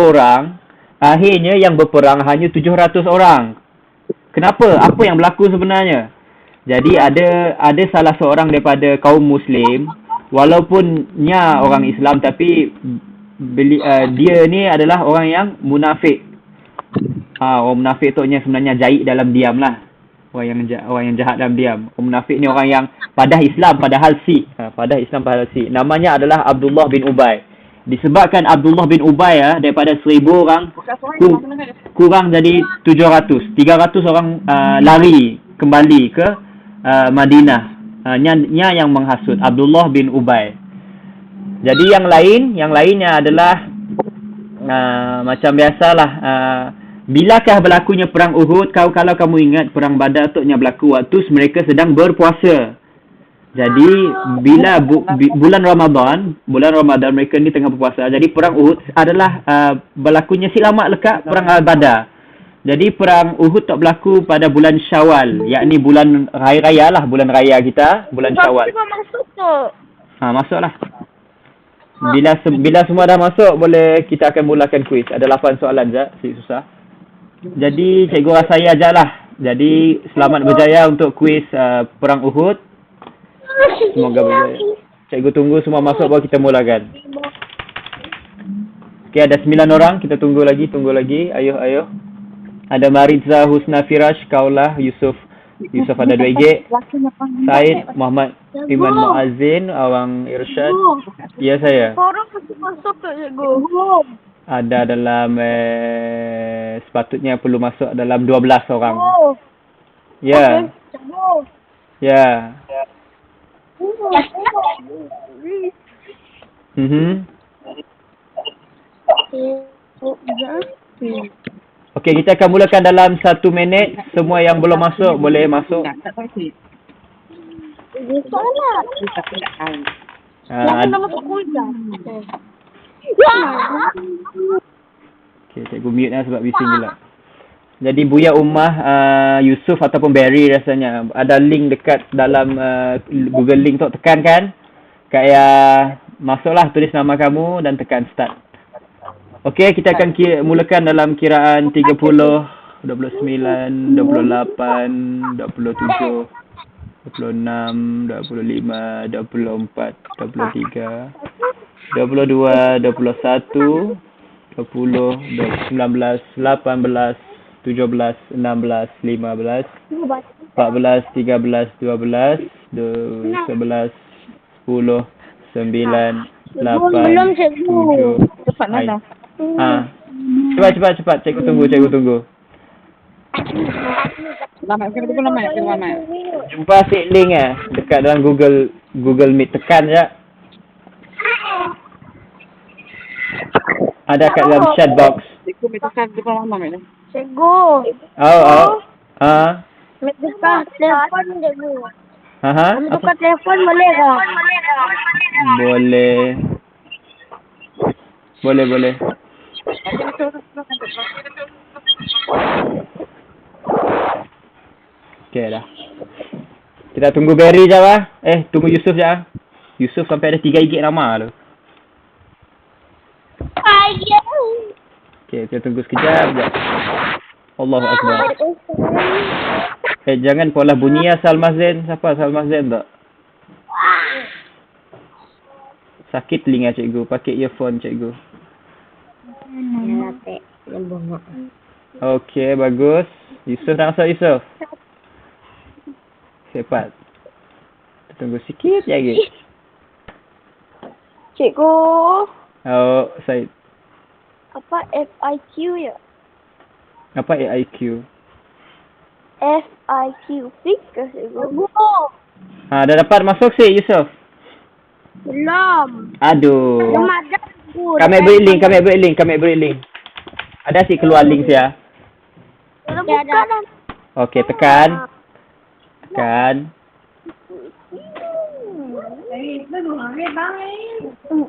orang, akhirnya yang berperang hanya 700 orang. Kenapa? Apa yang berlaku sebenarnya? Jadi ada salah seorang daripada kaum Muslim, walaupunnya orang Islam, tapi dia ni adalah orang yang munafik. Orang munafik tu sebenarnya jahit dalam diam lah. Orang yang jahat dalam diam. Orang munafik ni orang yang padah Islam padahal si. Padah Islam padahal si. Namanya adalah Abdullah bin Ubay. Disebabkan Abdullah bin Ubay daripada 1,000 orang kurang jadi 700. 300 orang lari kembali ke Madinah. Nya yang menghasut Abdullah bin Ubay. Jadi yang lainnya adalah macam biasalah. Bilakah berlakunya perang Uhud? Kalau kamu ingat perang Badar tu berlaku waktu mereka sedang berpuasa. Jadi bila bulan Ramadan mereka ni tengah berpuasa. Jadi perang Uhud adalah berlakunya selamat lekat perang Badar. Jadi perang Uhud tak berlaku pada bulan Syawal, yakni bulan hari raya lah, bulan raya kita, bulan Syawal. Masuk tu. Masuklah. Bila semua dah masuk, boleh kita akan mulakan kuis. Ada 8 soalan je, sikit susah. Jadi cikgu rasai ajalah. Jadi selamat berjaya untuk kuis perang Uhud. Semoga berjaya. Cikgu tunggu semua masuk baru kita mulakan. Okey, ada 9 orang, kita tunggu lagi. Ayuh. Ada Mariza Husna Firash, Kaulah, Yusuf ada 2G. Said Muhammad Iman Muazzin, Awang Irsyad. Ya saya. Orang masuk tu cikgu. Ada dalam sepatutnya perlu masuk dalam 12 orang. Ya. Ya. Okey, kita akan mulakan dalam 1 minit. Semua yang belum masuk boleh masuk. Okey, cikgu mute sebab bising pula. Jadi Buya Ummah, Yusuf ataupun Barry rasanya. Ada link dekat dalam Google Link tu, tekan kan? Kayak masuklah, tulis nama kamu dan tekan start. Okey, kita akan mulakan dalam kiraan 30, 29, 28, 27, 26, 25, 24, 23, 22, 21, 20, 19, 18, 17, 16, 15, 14, 13, 12, 11, 10, 9, 8, 7. Cepatlah. Cepat. Cikgu tunggu. Lama. Jumpa si link dekat dalam Google Meet, tekan je. Ada kat dalam chat box. Cikgu tekan depan mama ni. Cikgu. Tukar telefon cikgu. Tukar telefon boleh tak? Boleh. Okey dah. Kita tunggu Barry je lah. Tunggu Yusuf je. Yusuf sampai ada 3 gig nama tu. Okey, kita tunggu sekejap je. Allahu Akbar. Jangan pola bunyi Salmah Zain. Siapa Salmah Zain tak? Sakit telinga cikgu. Pakai earphone cikgu. Okey, bagus. Yusuf dah masuk, Yusuf. Cepat. Tunggu sikit lagi. Cikgu. Said. Apa FIQ ya? Apa AIQ? FIQ. Fix ke cikgu? Dah dapat masuk sih, Yusuf? Belum. Aduh. Ramadan. Kami beri link. Ada sih keluar link ya. Okey, tekan.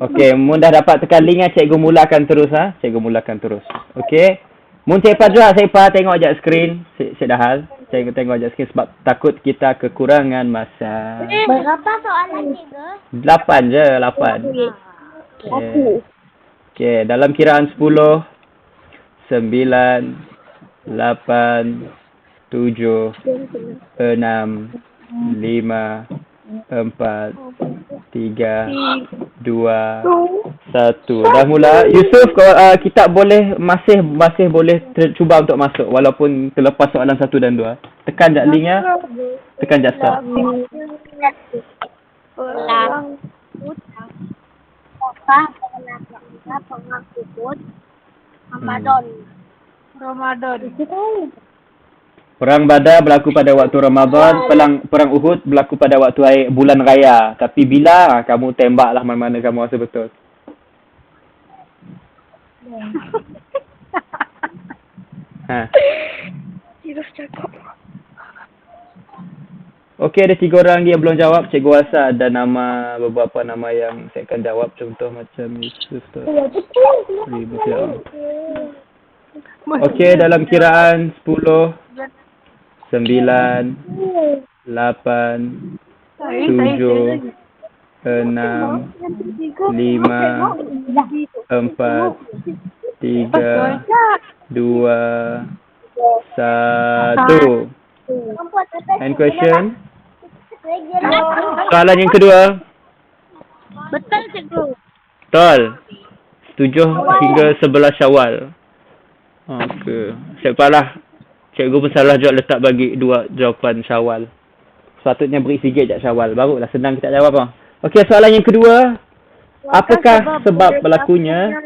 Okey, mun dah dapat tekan link cikgu mulakan terus. Okey. Mun cepat juga saya tengok ajak skrin. Saya dah hal. Cikgu tengok ajak skrin sebab takut kita kekurangan masa. Berapa soalan cikgu? 8 je, 8. Okey, dalam kiraan 10, 9, 8, 7, 6, 5, 4, 3, 2, 1. Dah mula. Yusuf, kita masih boleh cuba untuk masuk walaupun terlepas soalan 1 dan 2. Tekan je linknya. Tekan je start. Ramadan. Perang Badar berlaku pada waktu Ramadan, perang Uhud berlaku pada waktu bulan raya. Tapi bila kamu tembaklah mana-mana kamu rasa betul. Ha. Terus cakap. Okey, ada 3 orang yang belum jawab. Cikgu rasa ada beberapa nama yang saya akan jawab. Contoh macam Yusuf tu. Okey, dalam kiraan 10, 9, 8, 7, 6, 5, 4, 3, 2, 1. And question? Soalan yang kedua. Betul, cikgu. Betul. 7 hingga 11 Syawal. Okey. Sepatutnya cikgu pun salah juga letak bagi 2 jawapan Syawal. Sepatutnya beri sikit je Syawal. Barulah senang kita jawab. Okey, soalan yang kedua. Apakah sebab berlakunya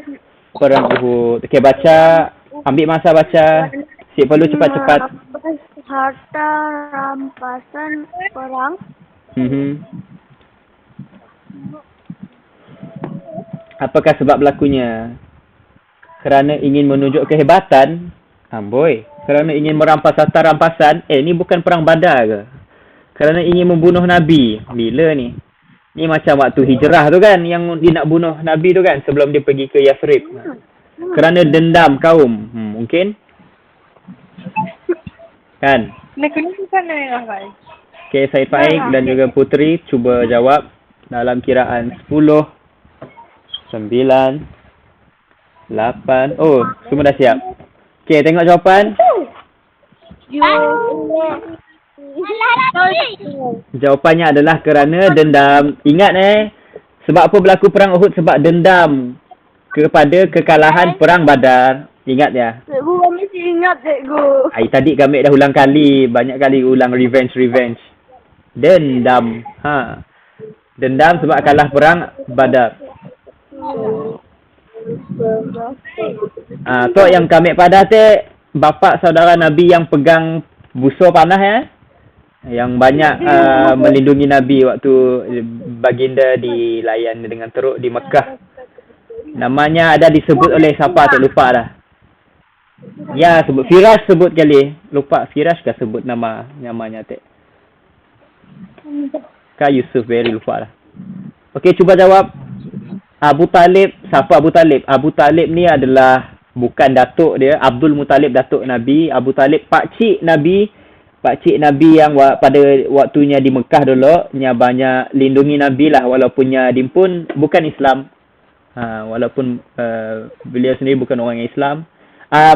perang Uhud? Okey, baca. Ambil masa baca. Cik perlu cepat-cepat. Harta rampasan perang. Apakah sebab berlakunya? Kerana ingin menunjuk kehebatan? Amboi. Kerana ingin merampas harta rampasan? Ni bukan perang Badar ke? Kerana ingin membunuh Nabi? Bila ni? Ni macam waktu hijrah tu kan, yang dia nak bunuh Nabi tu kan, sebelum dia pergi ke Yathrib. Kerana dendam kaum. Mungkin? Kan? Okay, Said Faik dan juga Putri cuba jawab dalam kiraan 10, 9, 8. Oh, semua dah siap. Okay, tengok jawapan. Jawapannya adalah kerana dendam. Ingat sebab apa berlaku perang Uhud? Sebab dendam kepada kekalahan perang Badar. Ingat ya? Cikgu, kami ingat, cikgu. Tadi kami dah ulang kali. Banyak kali ulang revenge. Dendam. Dendam sebab kalah perang Badar. Tu yang kami pada bapa saudara Nabi yang pegang busur panah yang banyak melindungi Nabi waktu baginda dilayan dengan teruk di Mekah. Namanya ada disebut oleh siapa tak lupa dah. Ya, sebut Firash sebut kali. Lupa Firash kah sebut namanya Kak Yusuf very lupa dah. Okey, cuba jawab. Abu Talib, siapa Abu Talib? Abu Talib ni adalah bukan datuk dia, Abdul Muttalib datuk Nabi. Abu Talib pakcik Nabi yang pada waktunya di Mekah dulu, nya banyak lindungi Nabi lah walaupun nya dia pun bukan Islam. Walaupun beliau sendiri bukan orang Islam.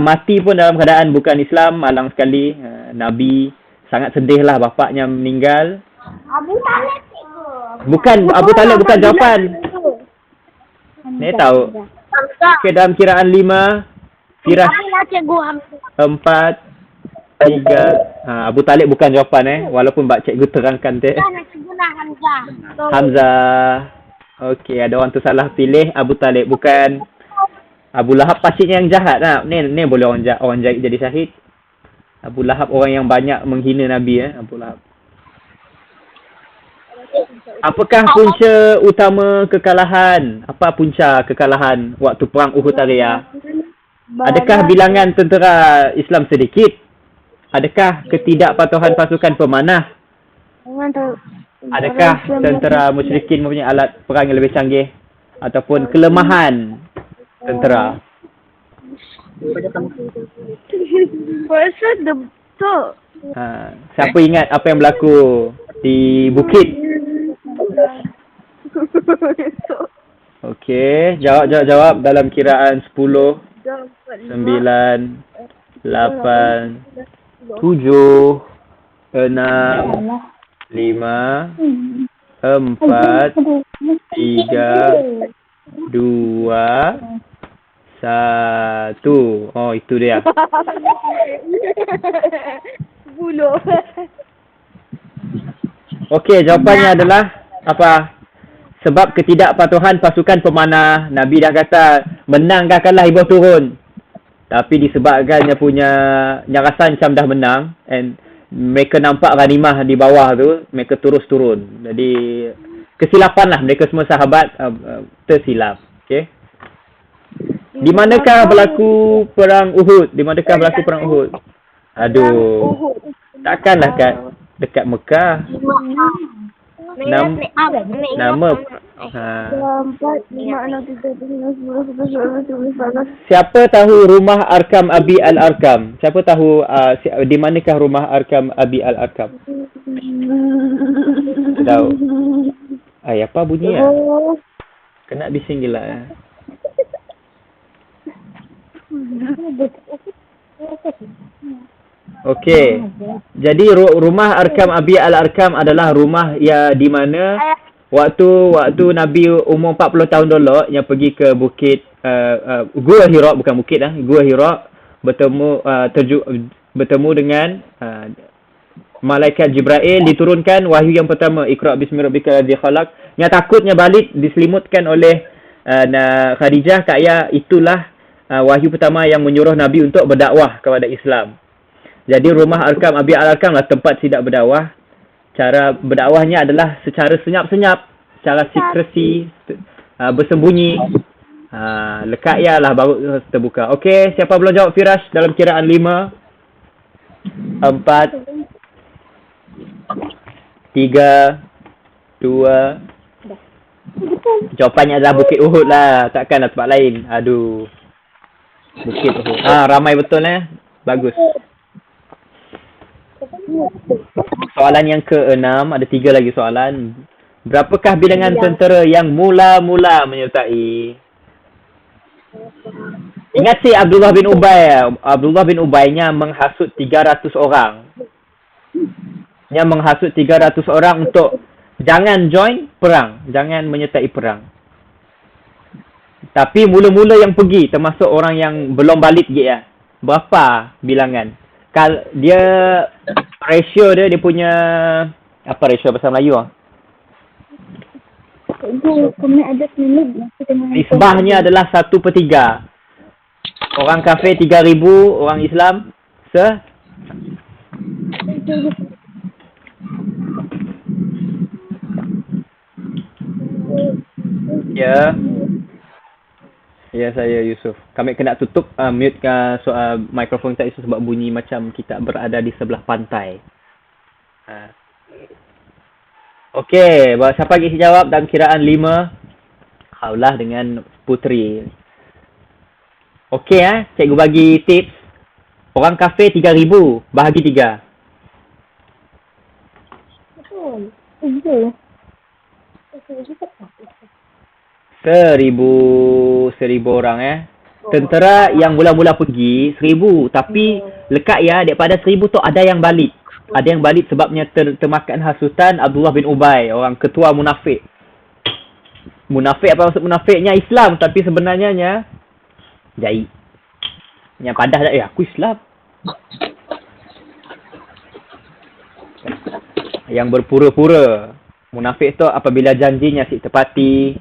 Mati pun dalam keadaan bukan Islam, malang sekali. Nabi sangat sedih lah bapaknya meninggal. Abu Talib. Bukan, Abu Talib bukan jawapan. Ni tahu. Okay, dalam kiraan 5, Firash 4, 3. Abu Talib bukan jawapan walaupun bak cikgu terangkan Hamzah. Okey, ada orang tu salah pilih Abu Talib, bukan Abu Lahab. Pastinya yang jahat lah. Ni boleh orang jahit jadi syahid. Abu Lahab orang yang banyak menghina Nabi Abu Lahab. Apakah punca utama kekalahan? Apa punca kekalahan waktu perang Uhud tadi Adakah bilangan tentera Islam sedikit? Adakah ketidakpatuhan pasukan pemanah? Adakah tentera musyrikin mempunyai alat perang yang lebih canggih? Ataupun kelemahan tentera? Siapa ingat apa yang berlaku di bukit? Okey, jawab dalam kiraan 10, 9, 9, 8, 7, 6, 5, 4, 3, 2, 1. Oh, itu dia. Buluh. Okey, jawapannya adalah apa? Sebab ketidakpatuhan pasukan pemanah. Nabi dah kata, menang kalah ibuh turun. Tapi disebabkannya punya nyarasan macam dah menang, and mereka nampak ghanimah di bawah tu, mereka terus turun. Jadi kesilapan lah, mereka semua sahabat tersilap. Okey. Di manakah berlaku perang Uhud? Di manakah berlaku perang Uhud? Aduh. Takkanlah dekat Mekah. Nama siapa tahu rumah Arkam Abi Al-Arkam? Siapa tahu di manakah rumah Arkam Abi Al-Arkam? Tahu. Ay, apa bunyi ya? Kena bising gila. Okey. Jadi rumah Arkam Abi Al-Arkam adalah rumah ya di mana waktu Nabi umur 40 tahun dulu yang pergi ke bukit Gua Hira, bukan bukit Gua Hira, bertemu dengan malaikat Jibril, diturunkan wahyu yang pertama, Iqra bismi rabbikal ladzi khalaq. Yang takutnya balik diselimutkan oleh Khadijah, Kak Ayah, itulah wahyu pertama yang menyuruh Nabi untuk berdakwah kepada Islam. Jadi rumah Arkam Abi Al-Arkam lah tempat Sidak berdakwah. Cara berdakwahnya adalah secara senyap-senyap, secara secrecy, bersembunyi. Lekat ya lah baru terbuka. Okey, siapa belum jawab Firash dalam kiraan 5, 4, 3, 2. Jawapannya adalah Bukit Uhud lah. Takkanlah tempat lain. Aduh. Bukit Uhud. Ramai betul Bagus. Soalan yang ke-6, ada 3 lagi soalan. Berapakah bilangan tentera yang mula-mula menyertai? Ingat si Abdullah bin Ubay. Abdullah bin Ubaynya menghasut 300 orang. Yang menghasut 300 orang untuk jangan join perang, jangan menyertai perang. Tapi mula-mula yang pergi, termasuk orang yang belum balik ya. Berapa bilangan? Dia ratio dia punya apa ratio bahasa Melayu nisbahnya adalah 1/3. Orang kafir 3,000, orang Islam Ya, saya Yusuf. Kami kena tutup mute soal mikrofon kita sebab bunyi macam kita berada di sebelah pantai. Okey, siapa lagi jawab dalam kiraan 5? Khaulah dengan Putri. Okey cikgu bagi tips. Orang kafir 3,000, bahagi 3. Seribu orang Tentera yang mula-mula pergi 1,000, tapi lekat ya daripada 1,000 tu ada yang balik. Ada yang balik sebabnya termakan hasutan Abdullah bin Ubay, orang ketua munafik. Munafik apa maksud munafiknya? Islam tapi sebenarnya jahit. Yang padah dah aku Islam. Yang berpura-pura. Munafik tu apabila janjinya si tepati.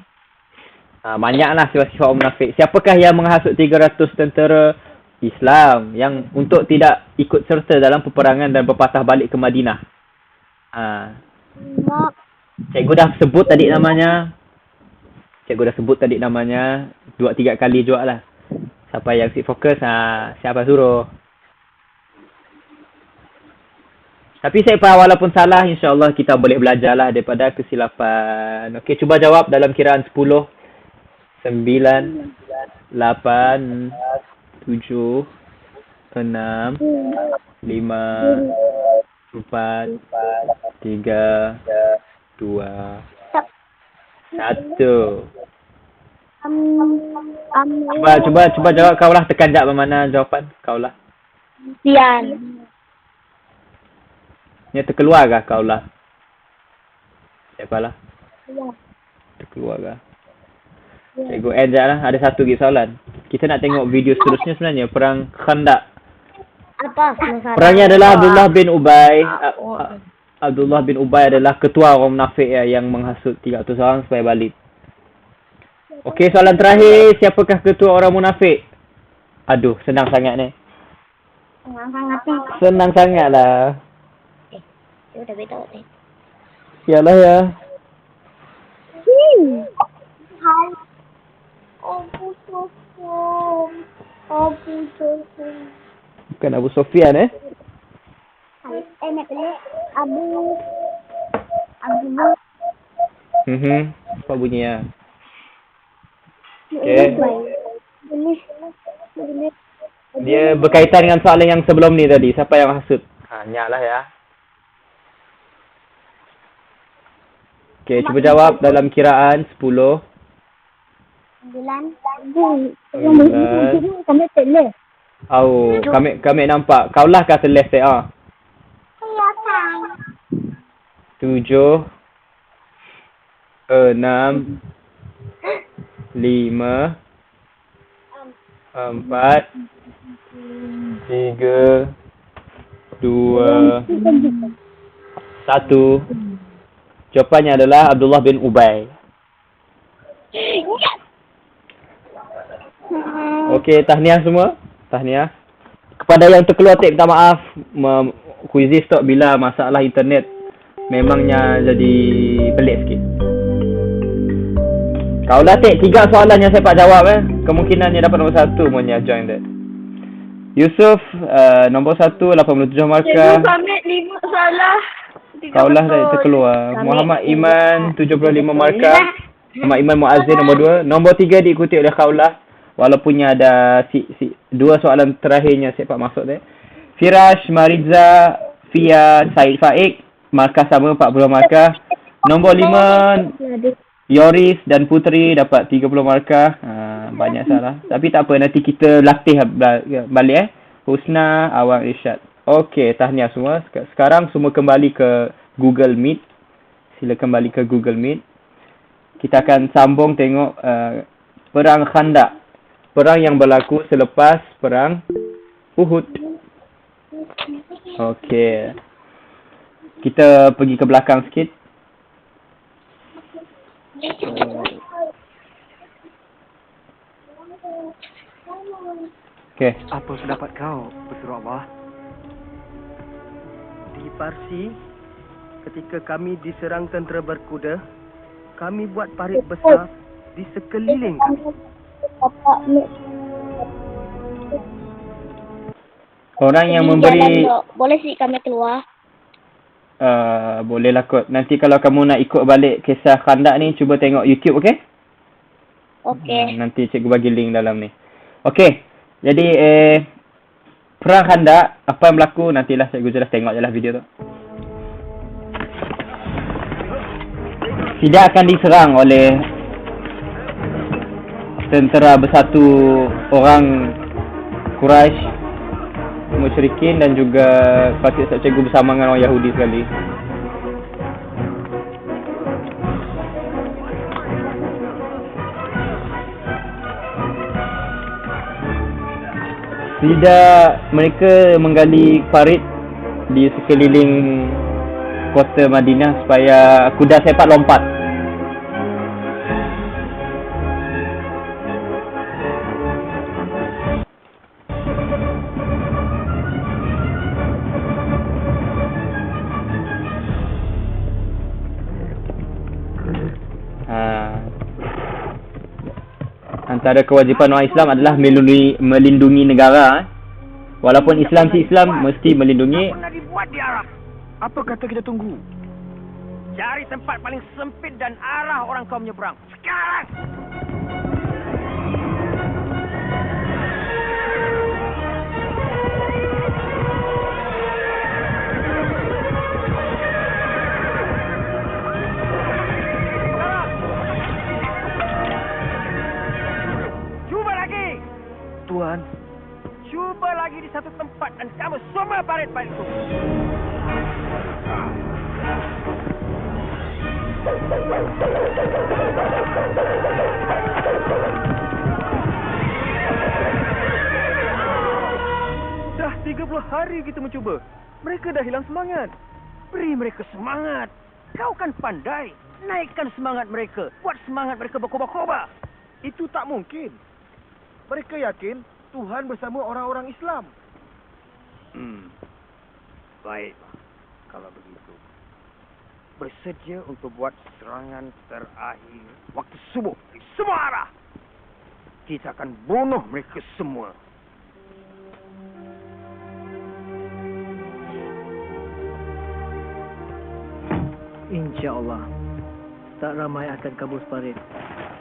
Banyaklah sifat-sifat orang munafik. Siapakah yang menghasut 300 tentera Islam yang untuk tidak ikut serta dalam peperangan dan berpatah balik ke Madinah? Cikgu dah sebut tadi namanya. 2-3 kali juga lah. Siapa yang sit fokus, siapa suruh. Tapi saya faham walaupun salah, insyaAllah kita boleh belajarlah daripada kesilapan. Okey, cuba jawab dalam kiraan 10. 9, 8, 7, 6, 5, 4, 3, 2, 1. Cuba jawab kau lah, tekan jap mana jawapan kau lah. Sian. Ni terkeluar kah kau lah? Siapa lah? Ya. Terkeluar kah? Cikgu end jap lah. Ada satu lagi soalan. Kita nak tengok video seterusnya sebenarnya. Perang Khandaq. Apa masalah? Perangnya adalah Abdullah bin Ubay. Abdullah bin Ubay adalah ketua orang munafik yang menghasut 300 orang supaya balik. Okey, soalan terakhir. Siapakah ketua orang munafik? Aduh, senang sangat ni. Senang sangat lah. Dia dah beritahu tadi. Yalah ya. Hai. Abu Sofyan. Bukan Abu Sofyan Nak beli Abu. Apa bunyinya? Okey. Dia berkaitan dengan soalan yang sebelum ni tadi. Siapa yang hasut? Nyak lah ya. Okey, cuba jawab dalam kiraan 10. 9. Kami telah. Oh, kami nampak. Kau lah kah telah saya. Ya, kan. 7 6 5 4 3 2 1. Jawapannya adalah Abdullah bin Ubay. Okey, tahniah semua. Tahniah. Kepada yang terkeluar minta maaf. Quizy stop bila masalah internet memangnya jadi pelik sikit. Kau dah take 3 soalan yang saya pak jawab Kemungkinannya dapat nombor 1 punya join that. Yusuf nombor 1 87 markah. Kami 5 salah. Kau lah dah terkeluar. Muhammad Iman 75 markah. Muhammad Iman Muazzin nombor 2. Nombor 3 diikuti oleh Kaulah. Walaupun ada 2 soalan terakhirnya saya pak masuk dia. Firash, Mariza, Fia, Said Faik markah sama 40 markah. Nombor 5 Yoris dan Putri dapat 30 markah. Banyak salah. Tapi tak apa, nanti kita latih balik Husna, Awang, Irsyad. Okey, tahniah semua. Sekarang semua kembali ke Google Meet. Sila kembali ke Google Meet. Kita akan sambung tengok Perang Khandaq. Perang yang berlaku selepas Perang Uhud. Okey. Kita pergi ke belakang sikit. Okey. Apa pendapat kau, Pesuruh Allah? Di Parsi, ketika kami diserang tentera berkuda, kami buat parit besar di sekeliling kami. Orang yang memberi boleh sih kami keluar. Bolehlah kot. Nanti kalau kamu nak ikut balik kisah Khandaq ni, cuba tengok YouTube, okey? Okey. Nanti cikgu bagi link dalam ni. Okey. Jadi Perang Khandaq, apa yang berlaku nantilah cikgu jelas, tengok je lah video tu. Tidak akan diserang oleh tentera bersatu orang Quraisy, musyrikin dan juga patut cikgu bersama dengan orang Yahudi sekali. Tidak, mereka menggali parit di sekeliling kota Madinah supaya kuda sepak lompat. Antara kewajipan orang Islam adalah melindungi negara. Walaupun Islam si Islam mesti melindungi. Apa nak dibuat di Arab? Apa kata kita tunggu? Cari tempat paling sempit dan arah orang kau menyeberang. Sekarang! cuba lagi di satu tempat dan kamu semua parit-parit itu. Dah 30 hari kita mencuba. Mereka dah hilang semangat. Beri mereka semangat. Kau kan pandai. Naikkan semangat mereka. Buat semangat mereka berkobar-kobar. Itu tak mungkin. Mereka yakin Tuhan bersama orang-orang Islam. Baik. Kalau begitu. Bersedia untuk buat serangan terakhir waktu subuh di semua arah. Kita akan bunuh mereka semua. InsyaAllah, tak ramai akan kabur parit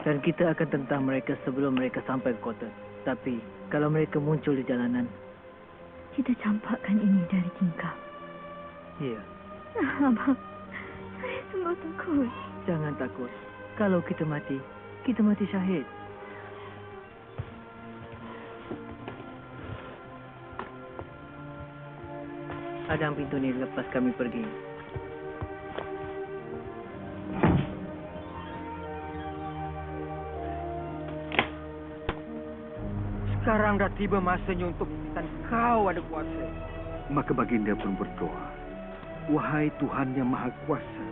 dan kita akan tentang mereka sebelum mereka sampai ke kota. Tapi, kalau mereka muncul di jalanan, kita campakkan ini dari tingkap. ya, Abang, saya sungguh takut. jangan takut. Kalau kita mati syahid. Hadang pintu ni lepas kami pergi. Sekarang dah tiba masanya untuk buktikan kau ada kuasa. Maka baginda pun berdoa. Wahai Tuhan yang Maha Kuasa,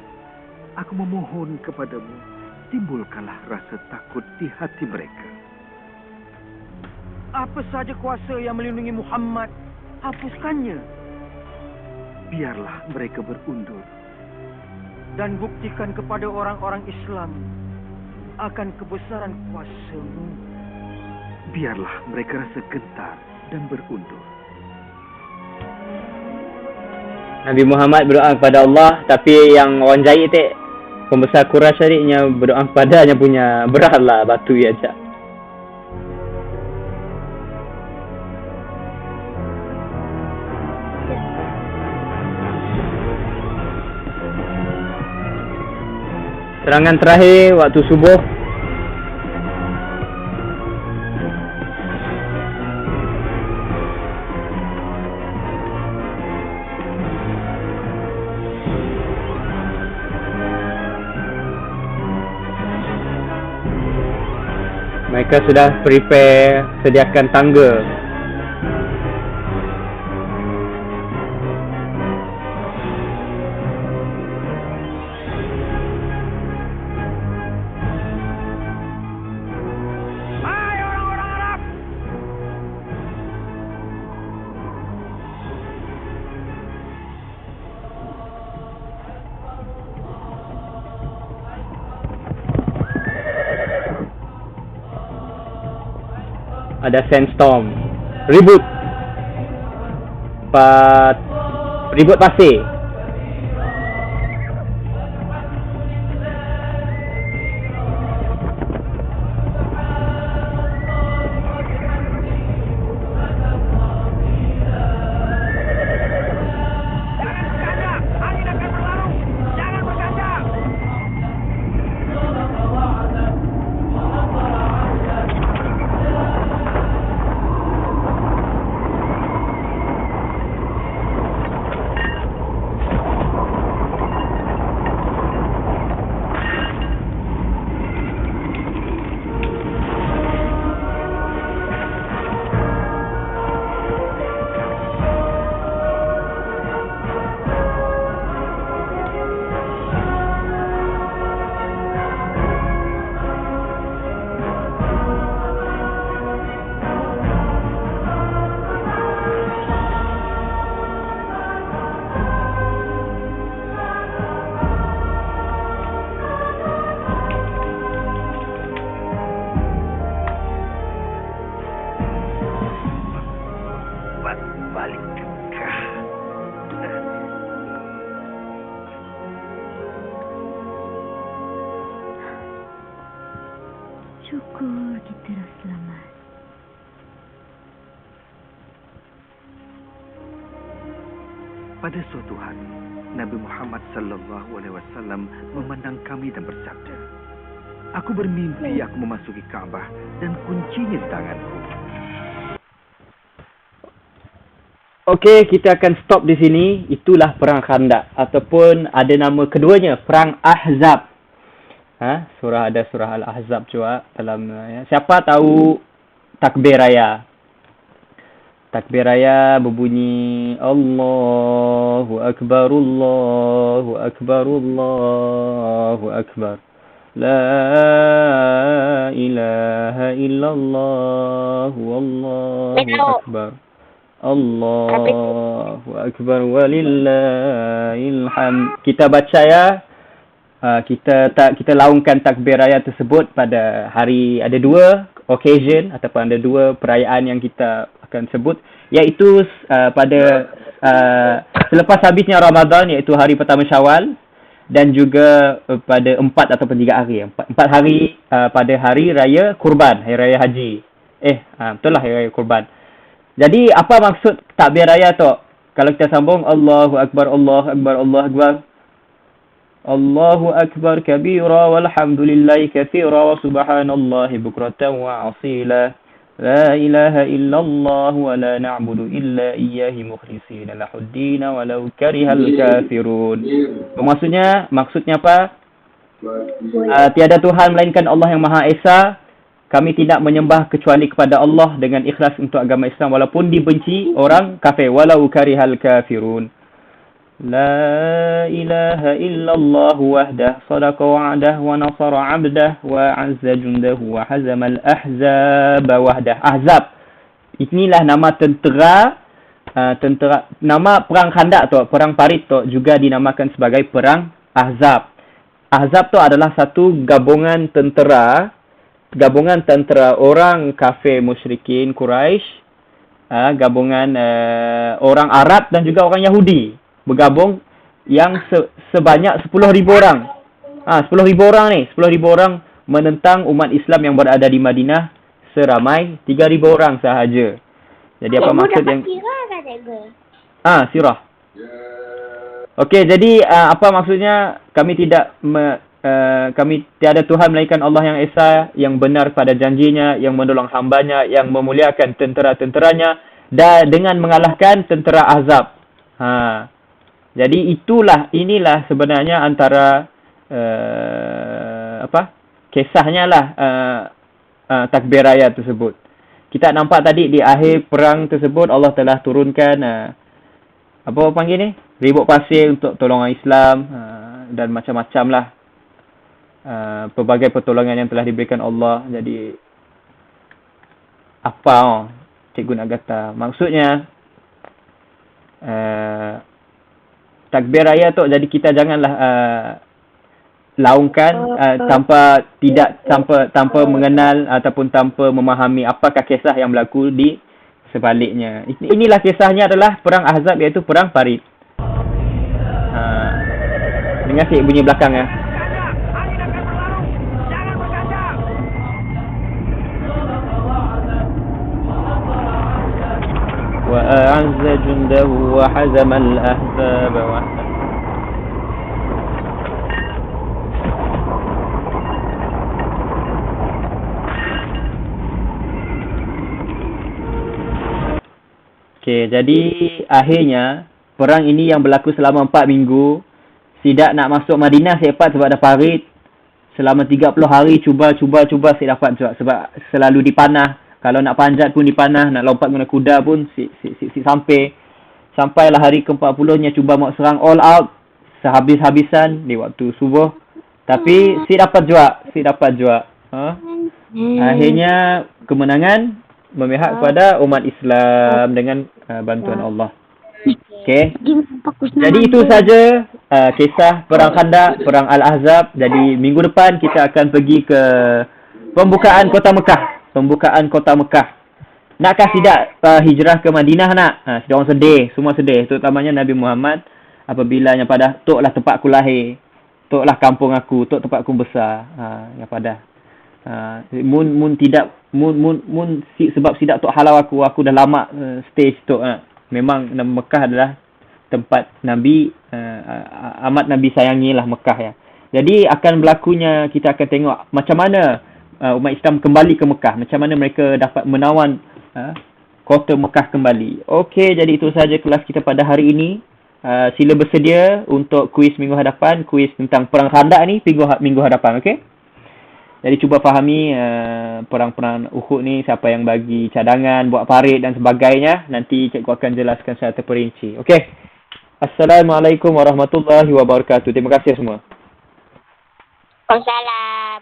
aku memohon kepadamu, timbulkanlah rasa takut di hati mereka. Apa saja kuasa yang melindungi Muhammad, hapuskannya. Biarlah mereka berundur. Dan buktikan kepada orang-orang Islam akan kebesaran kuasamu. Biarlah mereka rasa gentar dan berundur. Nabi Muhammad berdoa kepada Allah, tapi yang orang jahit pembesar Quraisy tadinya berdoa kepadanya punya beratlah batu ya ajak. Serangan terakhir waktu subuh. Mereka sudah prepare, sediakan tangga. Hai orang-orang Arab! Ada sandstorm. Ribut pasir. Syukur kita dah selamat. Pada suatu hari, Nabi Muhammad sallallahu alaihi wasallam memandang kami dan bersabda, "Aku bermimpi aku memasuki Kaabah dan kuncinya di tanganku." Okey, kita akan stop di sini. Itulah perang Khandaq ataupun ada nama keduanya, perang Ahzab. Ada surah Al-Ahzab juga dalam Siapa tahu takbir raya? Takbir raya berbunyi Allahu Akbar, Allahu Akbar, Allahu Akbar. La ilaha illallah, Wallahu Akbar. Allahu Akbar walillahil hamd. Kita baca ya. Kita laungkan takbir raya tersebut pada hari, ada dua occasion ataupun ada dua perayaan yang kita akan sebut, iaitu pada selepas habisnya Ramadan, iaitu hari pertama Syawal, dan juga pada 4 ataupun 3 hari. 4 hari pada hari raya kurban, hari raya haji. Betul lah, hari raya kurban. Jadi apa maksud takbir raya tu? Kalau kita sambung Allahu Akbar, Allahu Akbar, Allahu Akbar. Allahu Akbar kabira walhamdulillahi katsira wa subhanallahi bukratan wa asila. La ilaha illallah wa la na'budu illa iyyahi mukhlishina lahuddin walau karihal kafirun. Maksudnya apa? Tiada Tuhan melainkan Allah yang Maha Esa. Kami tidak menyembah kecuali kepada Allah dengan ikhlas untuk agama Islam walaupun dibenci orang kafir, walau karihal kafirun. La ilaha illallah wahdah sadaqa wa'dah wa nasara 'abdah wa 'azza jundahu wa hazama al-ahzab wahdah. Ahzab, inilah nama tentera nama perang Khandaq tu, perang Parit tu juga dinamakan sebagai perang Ahzab. Ahzab tu adalah satu gabungan tentera orang kafir musyrikin Quraisy, gabungan orang Arab dan juga orang Yahudi bergabung yang sebanyak 10,000 orang. 10,000 orang ni, 10,000 orang menentang umat Islam yang berada di Madinah seramai 3,000 orang sahaja. Jadi apa maksud yang sirah. Okey, jadi apa maksudnya? Kami tiada Tuhan melainkan Allah yang Esa, yang benar pada janjinya, yang menolong hambanya, yang memuliakan tentera-tenteranya dan dengan mengalahkan tentera Ahzab. Jadi inilah sebenarnya antara kisahnya lah takbir raya tersebut. Kita nampak tadi di akhir perang tersebut Allah telah turunkan apa panggil ni? Ribut pasir untuk tolongan Islam dan macam-macam lah. Pelbagai pertolongan yang telah diberikan Allah. Jadi apa cikgu nak kata? Maksudnya takbir raya tu, jadi kita janganlah laungkan tanpa mengenal ataupun tanpa memahami apakah kisah yang berlaku di sebaliknya. Inilah kisahnya adalah perang Ahzab, iaitu perang Parit. Dengar sikit bunyi belakang ya. وأعز جنده وحزم الأحزاب وحده. Okey, jadi akhirnya perang ini yang berlaku selama 4 minggu. Sidak nak masuk Madinah sepat sebab ada parit. Selama 30 hari cuba saya dapat sebab selalu dipanah. Kalau nak panjat pun dipanah, nak lompat guna kuda pun sampailah hari ke-40-nya cuba mau serang all out sehabis-habisan di waktu subuh. Tapi si dapat juga. Akhirnya kemenangan memihak kepada umat Islam dengan bantuan Allah. Okey. Jadi itu saja kisah perang Khandaq, perang Al-Ahzab. Jadi minggu depan kita akan pergi ke pembukaan kota Mekah. Nakkah tidak hijrah ke Madinah nak? Sedang orang sedih, semua sedih. Terutamanya Nabi Muhammad apabila yang pada toklah tempat aku lahir, toklah kampung aku, tok tempat aku besar. Yang pada sebab tidak tok halau aku dah lama stay tok. Memang Mekah adalah tempat Nabi, amat Nabi sayangilah Mekah ya. Jadi akan berlakunya, kita akan tengok macam mana umat Islam kembali ke Mekah, macam mana mereka dapat menawan kota Mekah kembali. Okey, jadi itu sahaja kelas kita pada hari ini. Sila bersedia untuk kuis minggu hadapan, kuis tentang perang Khandak ni minggu hadapan, okey? Jadi cuba fahami perang-perang Uhud ni, siapa yang bagi cadangan, buat parit dan sebagainya. Nanti cikgu akan jelaskan secara terperinci. Okey. Assalamualaikum warahmatullahi wabarakatuh. Terima kasih semua. Waalaikumsalam.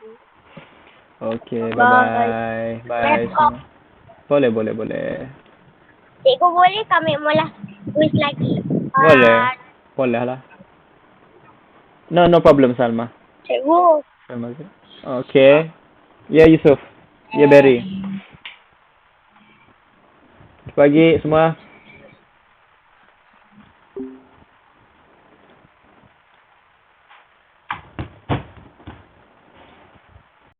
Okey, bye-bye. Bye semua. Boleh. Cikgu boleh kami mula kuis lagi? Boleh lah. No problem, Salma. Cikgu. Okay. Ya, Yusuf. Ya, Barry. Pagi semua.